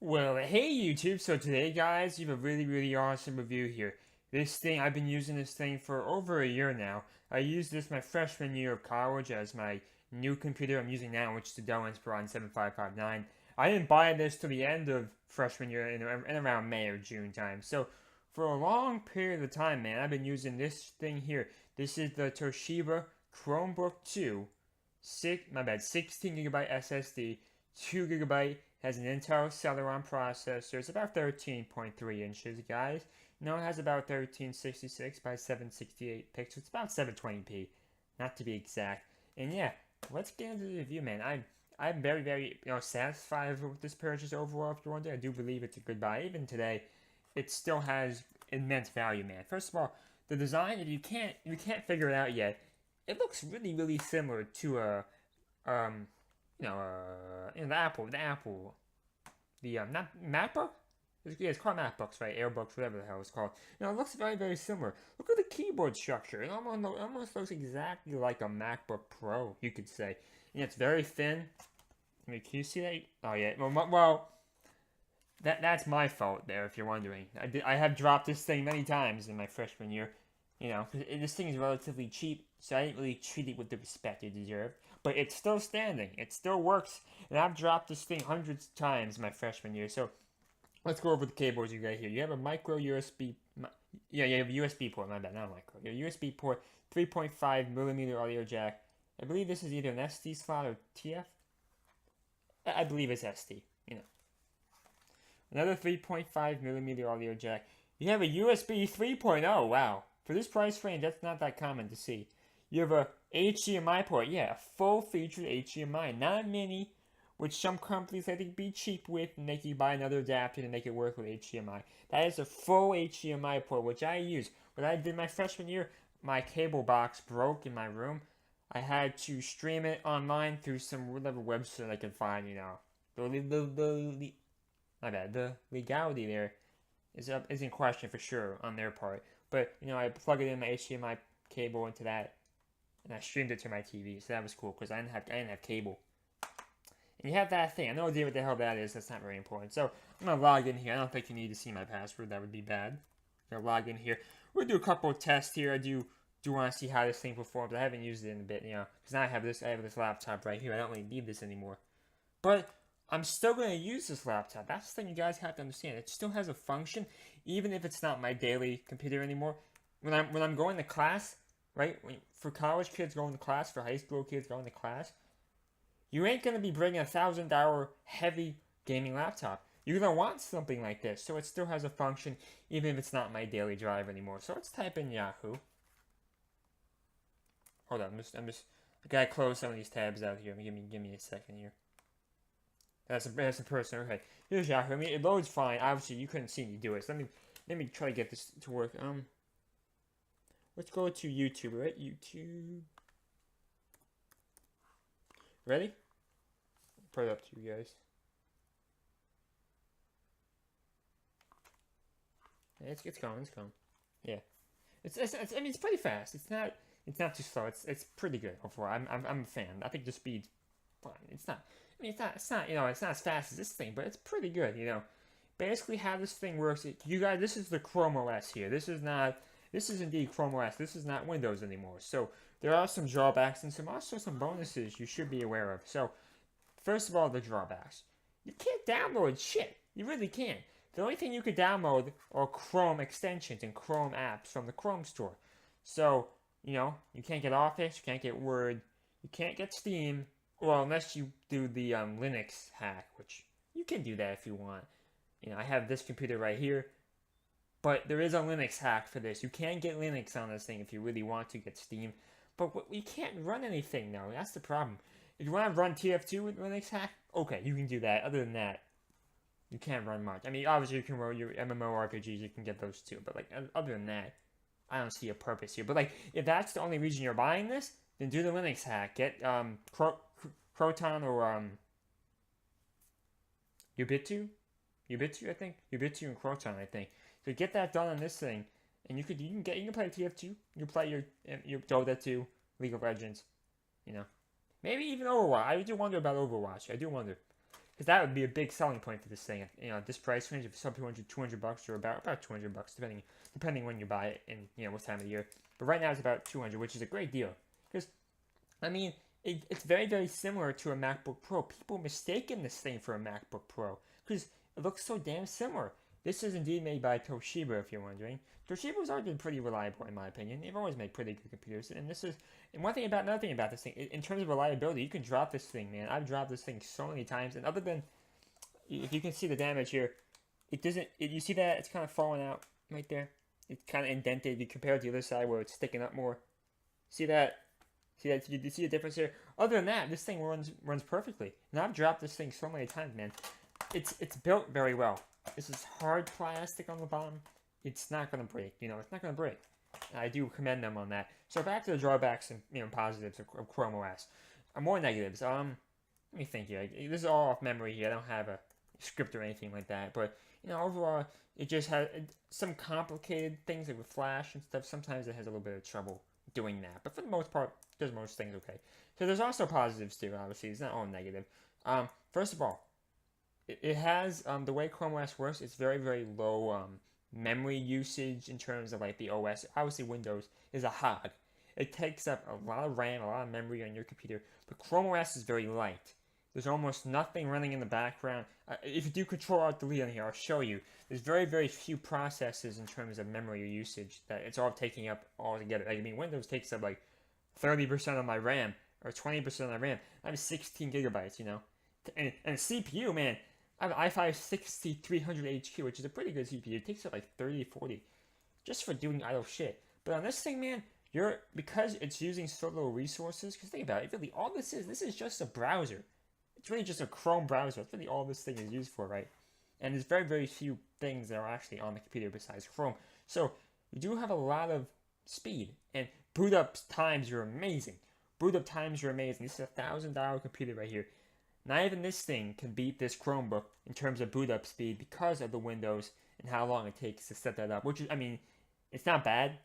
Well, hey YouTube, so today guys, you have a really awesome review here. I've been using this thing for over a year now. I used this my freshman year of college as my new computer I'm using now, which is the Dell Inspiron 7559. I didn't buy this till the end of freshman year in around May or June time. So for a long period of time, man, I've been using this thing here. This is the Toshiba Chromebook 2, 16 gigabyte SSD, 2 gigabyte, has an Intel Celeron processor. It's about 13.3 inches, guys. No, it has about 1366 by 768 pixels. It's about 720p, not to be exact. And yeah, let's get into the review, man. I'm very satisfied with this purchase overall. If you're wondering, I do believe it's a good buy. Even today, it still has immense value, man. First of all, the design, if you can't figure it out yet, it looks really similar to a not MacBook. Yeah, it's called MacBooks, right? Airbooks, whatever the hell it's called. It looks very similar. Look at the keyboard structure. It almost looks exactly like a MacBook Pro, you could say. And it's very thin. I mean, can you see that? Oh yeah. Well, that's my fault there, if you're wondering. I have dropped this thing many times in my freshman year. This thing is relatively cheap, so I didn't really treat it with the respect it deserved. But it's still standing. It still works. And I've dropped this thing hundreds of times in my freshman year. So let's go over the cables you got here. You have a micro USB. Yeah, you have a USB port. My bad, not a micro. You have a USB port, 3.5 millimeter audio jack. I believe this is either an SD slot or TF. I believe it's SD. Another 3.5 millimeter audio jack. You have a USB 3.0. Wow. For this price range, that's not that common to see. You have a HDMI port. Yeah, a full-featured HDMI, not a mini, which some companies I think be cheap with and make you buy another adapter to make it work with HDMI. That is a full HDMI port, which I use. When I did my freshman year, my cable box broke in my room. I had to stream it online through some whatever website I could find, the legality there is in question for sure on their part. But I plugged it in my HDMI cable into that, and I streamed it to my TV. So that was cool because I didn't have cable. And you have that thing. I no idea what the hell that is. That's not very important. So I'm gonna log in here. I don't think you need to see my password. That would be bad. I'm gonna log in here. We'll do a couple of tests here. I do want to see how this thing performs. I haven't used it in a bit, because now I have this laptop right here. I don't really need this anymore. But I'm still going to use this laptop. That's the thing you guys have to understand. It still has a function, even if it's not my daily computer anymore. When I'm going to class, right? For college kids going to class, for high school kids going to class, you ain't going to be bringing a $1,000 heavy gaming laptop. You're going to want something like this, so it still has a function, even if it's not my daily drive anymore. So let's type in Yahoo. Hold on, I gotta close some of these tabs out here. Give me a second here. That's a person. Okay, here's Yahoo. I mean, it loads fine. Obviously, you couldn't see me do it. So let me try to get this to work. Let's go to YouTube. Right, YouTube. Ready? Put it up to you guys. Yeah, it's going. Yeah, I mean, it's pretty fast. It's not too slow. It's pretty good overall. I'm a fan. I think the speed's fine. It's not as fast as this thing, but it's pretty good. Basically how this thing works. You guys, this is the Chrome OS here. This is indeed Chrome OS. This is not Windows anymore. So there are some drawbacks and also some bonuses you should be aware of. So first of all, the drawbacks. You can't download shit. You really can't. The only thing you could download are Chrome extensions and Chrome apps from the Chrome store. So, you can't get Office, you can't get Word, you can't get Steam, well, unless you do the Linux hack, which you can do that if you want. I have this computer right here, but there is a Linux hack for this. You can get Linux on this thing if you really want to get Steam, but you can't run anything now. That's the problem. If you want to run TF2 with Linux hack, okay, you can do that. Other than that, you can't run much. I mean, obviously you can run your MMORPGs, you can get those too, but other than that, I don't see a purpose here. But if that's the only reason you're buying this, then do the Linux hack. Get Croton or Ubuntu, I think Ubuntu and Croton, I think. So get that done on this thing, and you can play TF2. You can play your Dota 2, League of Legends, Maybe even Overwatch. I do wonder about Overwatch. I do wonder. because that would be a big selling point for this thing. You know, this price range of sub 200 bucks or about 200 bucks, depending when you buy it and you know what time of the year. But right now it's about 200, which is a great deal. Because I mean, it's very, very similar to a MacBook Pro. People mistaken this thing for a MacBook Pro because it looks so damn similar. This is indeed made by Toshiba, if you're wondering. Toshiba's always been pretty reliable, in my opinion. They've always made pretty good computers. And another thing about this thing, in terms of reliability, you can drop this thing, man. I've dropped this thing so many times, and other than, if you can see the damage here, you see that? It's kind of falling out right there. It's kind of indented. You compare it to the other side where it's sticking up more. See that? See that? You see the difference here? Other than that, this thing runs perfectly. And I've dropped this thing so many times, man. It's built very well. This is hard plastic on the bottom. It's not going to break, you know, it's not going to break. I do commend them on that. So back to the drawbacks and, you know, positives of Chrome OS. More negatives. Let me think here. This is all off memory here. I don't have a script or anything like that. But, you know, overall, it just has some complicated things like with Flash and stuff. Sometimes it has a little bit of trouble doing that. But for the most part, it does most things okay. So there's also positives too, obviously. It's not all negative. First of all, it has, the way Chrome OS works, it's very, very low memory usage in terms of like the OS. Obviously, Windows is a hog. It takes up a lot of RAM, a lot of memory on your computer. But Chrome OS is very light. There's almost nothing running in the background. If you do Control-Alt-Delete on here, I'll show you. There's very, very few processes in terms of memory usage that it's all taking up altogether. Like, I mean, Windows takes up like 30% of my RAM or 20% of my RAM. I have 16 gigabytes, you know. And CPU, man, I have an i5-6300HQ, which is a pretty good CPU. It takes up like 30, 40 just for doing idle shit. But on this thing, man, because it's using so little resources, because think about it, really, all this is just a browser. It's really just a Chrome browser. That's really all this thing is used for, right? And there's very, very few things that are actually on the computer besides Chrome. So you do have a lot of speed, and boot up times are amazing. Boot up times are amazing. This is a $1,000 computer right here. Not even this thing can beat this Chromebook in terms of boot up speed because of the Windows and how long it takes to set that up. Which is, I mean, it's not bad.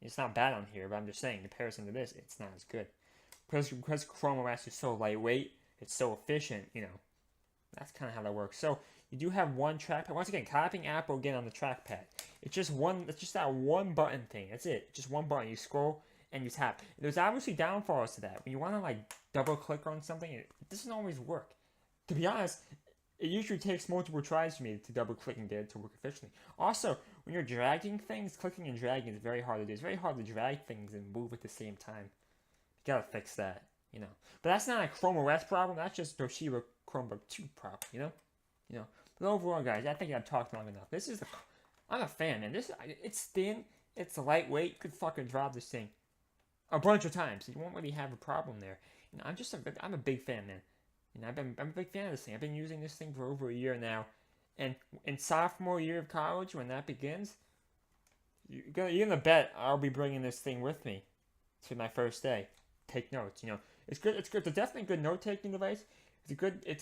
It's not bad on here, but I'm just saying, in comparison to this, it's not as good. Because Chrome OS is so lightweight, it's so efficient, you know. That's kind of how that works. So you do have one trackpad. Once again, copying Apple again on the trackpad. It's just that one button thing. That's it. Just one button. You scroll and you tap. There's obviously downfalls to that. When you want to like double click on something, it doesn't always work. To be honest, it usually takes multiple tries for me to double click and get it to work efficiently. Also, when you're dragging things, clicking and dragging is very hard to do. It's very hard to drag things and move at the same time. You gotta fix that, you know. But that's not a Chrome OS problem. That's just Toshiba Chromebook 2 problem, you know. But overall, guys, I think I've talked long enough. I'm a fan, man. It's thin, it's lightweight. You could fucking drop this thing a bunch of times. You won't really have a problem there. You know, I'm a big fan, man. You know, I'm a big fan of this thing. I've been using this thing for over a year now. And in sophomore year of college, when that begins, you're gonna bet I'll be bringing this thing with me to my first day. Take notes, you know. It's good. It's definitely a good note-taking device. It's a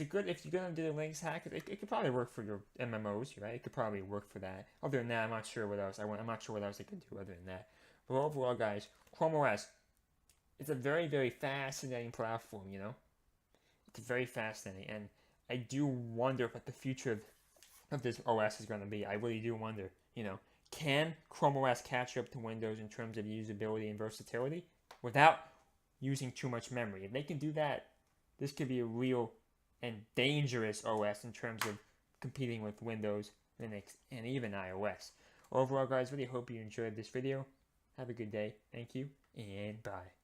good if you're gonna do the links hack. It could probably work for your MMOs, right? It could probably work for that. Other than that, I'm not sure what else. I'm not sure what else it could do other than that. But overall, guys, Chrome OS, it's a very, very fascinating platform. You know, it's very fascinating, and I do wonder what the future of this OS is going to be. I really do wonder. You know, can Chrome OS catch up to Windows in terms of usability and versatility without using too much memory? If they can do that, this could be a real and dangerous OS in terms of competing with Windows, Linux, and even iOS. Overall, guys, really hope you enjoyed this video. Have a good day. Thank you, and bye.